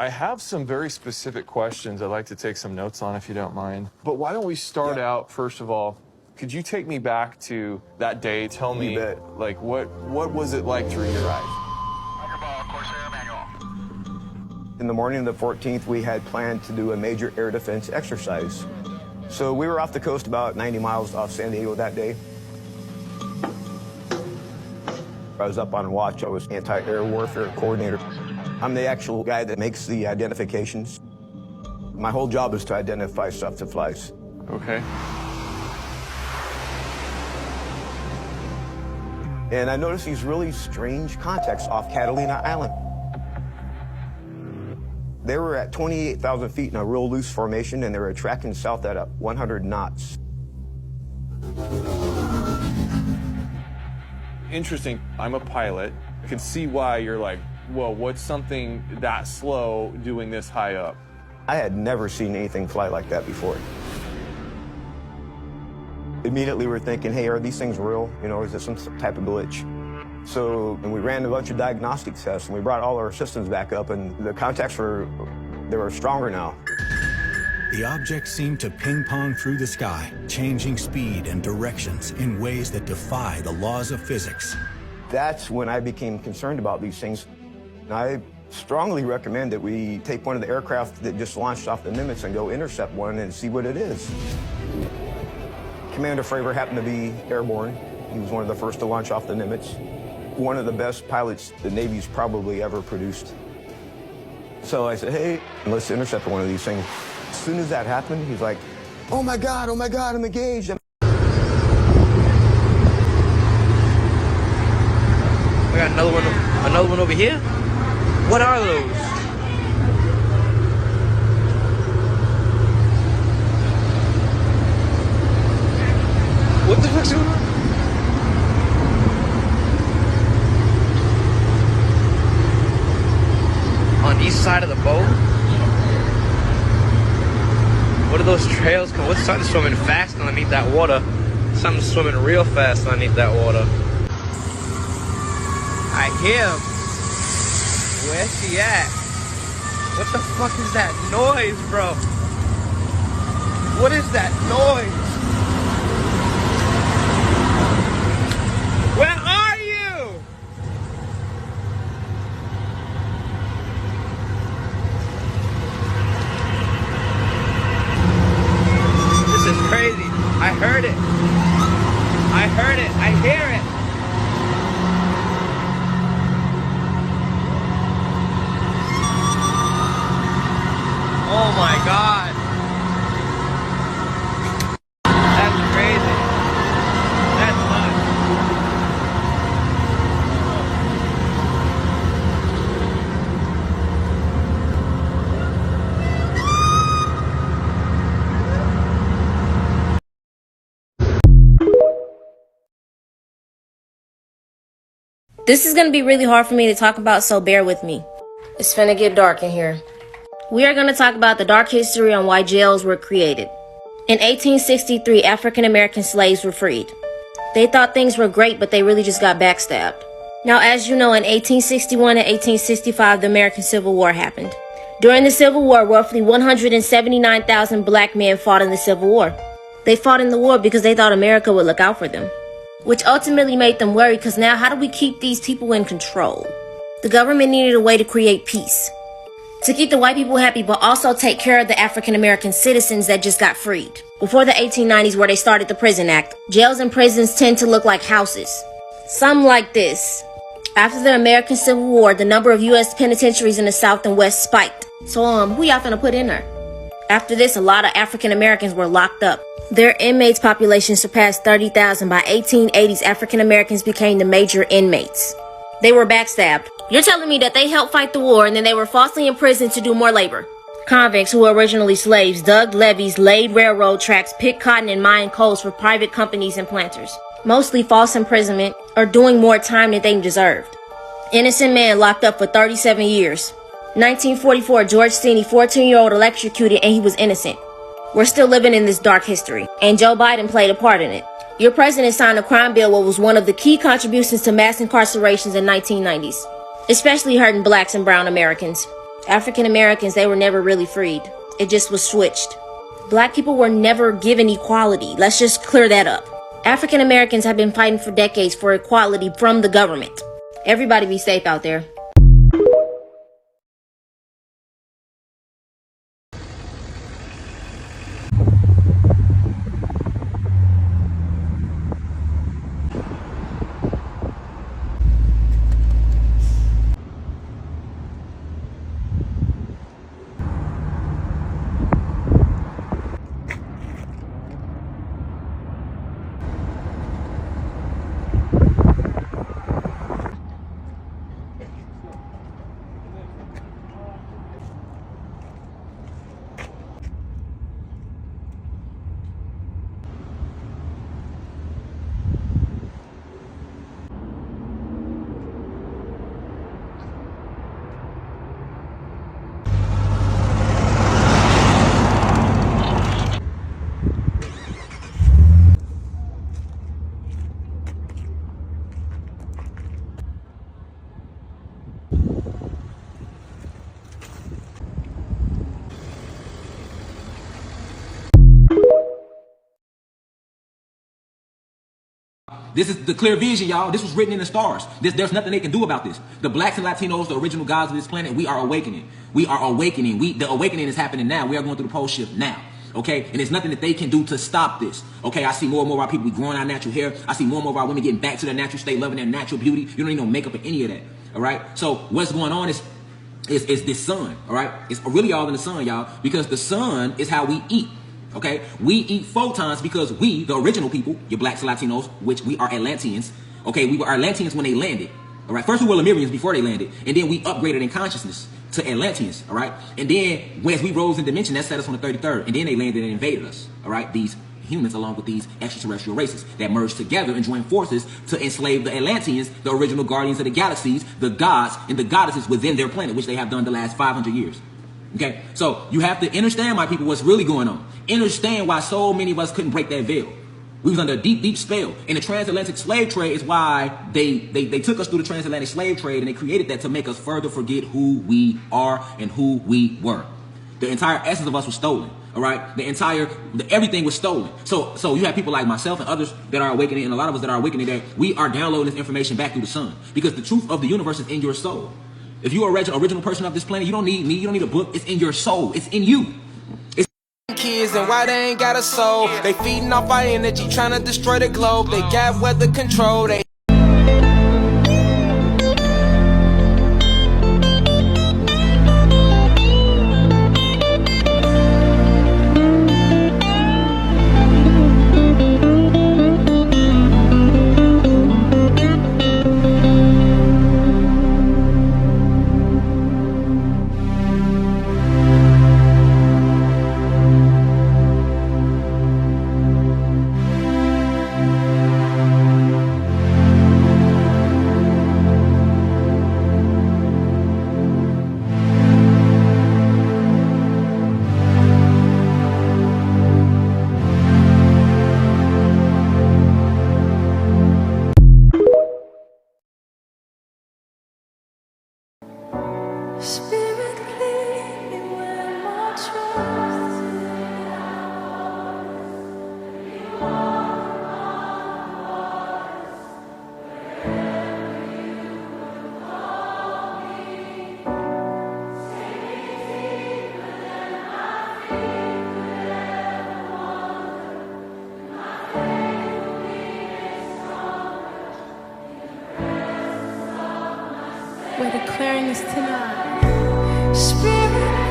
I have some very specific questions I'd like to take some notes on if you don't mind. But why don't we start out, first of all, could you take me back to that day? Tell me, like, what was it like through your eyes? In the morning of the 14th, we had planned to do a major air defense exercise. So we were off the coast about 90 miles off San Diego that day. I was up on watch. I was anti-air warfare coordinator. I'm the actual guy that makes the identifications. My whole job is to identify stuff that flies. Okay. And I noticed these really strange contacts off Catalina Island. They were at 28,000 feet in a real loose formation, and they were tracking south at 100 knots. Interesting. I'm a pilot. I can see why you're like, whoa, what's something that slow doing this high up? I had never seen anything fly like that before. Immediately we're thinking, hey, are these things real? You know, is this some type of glitch? So, and we ran a bunch of diagnostic tests, and we brought all our systems back up, and the contacts were stronger now. The object seemed to ping-pong through the sky, changing speed and directions in ways that defy the laws of physics. That's when I became concerned about these things. I strongly recommend that we take one of the aircraft that just launched off the Nimitz and go intercept one and see what it is. Commander Fravor happened to be airborne. He was one of the first to launch off the Nimitz. One of the best pilots the Navy's probably ever produced. So I said, hey, let's intercept one of these things. As soon as that happened, he's like, oh my God, I'm engaged. We got another one over here? What are those? What the fuck's going on? On each side of the boat? What are those trails? What's something swimming fast underneath that water? Something swimming real fast underneath that water. I hear him. Where's she at? What the fuck is that noise, bro? What is that noise? Where are you? This is crazy. I heard it. I heard it. I hear it. Oh my God. That's crazy. That's nuts. This is going to be really hard for me to talk about, so bear with me. It's finna get dark in here. We are going to talk about the dark history on why jails were created. In 1863, African American slaves were freed. They thought things were great, but they really just got backstabbed. Now, as you know, in 1861 and 1865, the American Civil War happened. During the Civil War, roughly 179,000 black men fought in the Civil War. They fought in the war because they thought America would look out for them, which ultimately made them worry, because now how do we keep these people in control? The government needed a way to create peace, to keep the white people happy, but also take care of the African American citizens that just got freed. Before the 1890s, where they started the Prison Act, jails and prisons tend to look like houses. Some like this. After the American Civil War, the number of U.S. penitentiaries in the South and West spiked. So, who y'all finna put in there? After this, a lot of African Americans were locked up. Their inmates population surpassed 30,000. By 1880s, African Americans became the major inmates. They were backstabbed. You're telling me that they helped fight the war and then they were falsely imprisoned to do more labor? Convicts, who were originally slaves, dug levees, laid railroad tracks, picked cotton and mined coals for private companies and planters. Mostly false imprisonment, or doing more time than they deserved. Innocent man locked up for 37 years. 1944, George Steeny, 14-year-old, electrocuted, and he was innocent. We're still living in this dark history, and Joe Biden played a part in it. Your president signed a crime bill, what was one of the key contributions to mass incarcerations in 1990s, especially hurting blacks and brown Americans. African Americans, they were never really freed. It just was switched. Black people were never given equality. Let's just clear that up. African Americans have been fighting for decades for equality from the government. Everybody be safe out there. This is the clear vision, y'all. This was written in the stars. There's nothing they can do about this. The blacks and Latinos, the original gods of this planet, we are awakening. We are awakening. The awakening is happening now. We are going through the pole shift now. Okay? And there's nothing that they can do to stop this. Okay? I see more and more of our people growing our natural hair. I see more and more of our women getting back to their natural state, loving their natural beauty. You don't need no makeup or any of that. All right? So what's going on is this sun. All right? It's really all in the sun, y'all, because the sun is how we eat. Okay, we eat photons because we, the original people, your blacks and Latinos, which we are Atlanteans. Okay, we were Atlanteans when they landed. All right, first we were Lemurians before they landed, and then we upgraded in consciousness to Atlanteans. All right, and then as we rose in dimension, that set us on the 33rd, and then they landed and invaded us. All right, these humans along with these extraterrestrial races that merged together and joined forces to enslave the Atlanteans, the original guardians of the galaxies, the gods and the goddesses within their planet, which they have done the last 500 years. Okay, so you have to understand, my people, what's really going on. Understand why so many of us couldn't break that veil. We was under a deep, deep spell. And the transatlantic slave trade is why they took us through the transatlantic slave trade, and they created that to make us further forget who we are and who we were. The entire essence of us was stolen. All right, everything was stolen. So you have people like myself and others that are awakening, and a lot of us that are awakening, that we are downloading this information back through the sun, because the truth of the universe is in your soul. If you are an original person of this planet, you don't need me, you don't need a book. It's in your soul. It's in you. It's kids, and why they ain't got a soul? They feeding off our energy, trying to destroy the globe. They got weather control. They We're declaring this tonight. Spirit.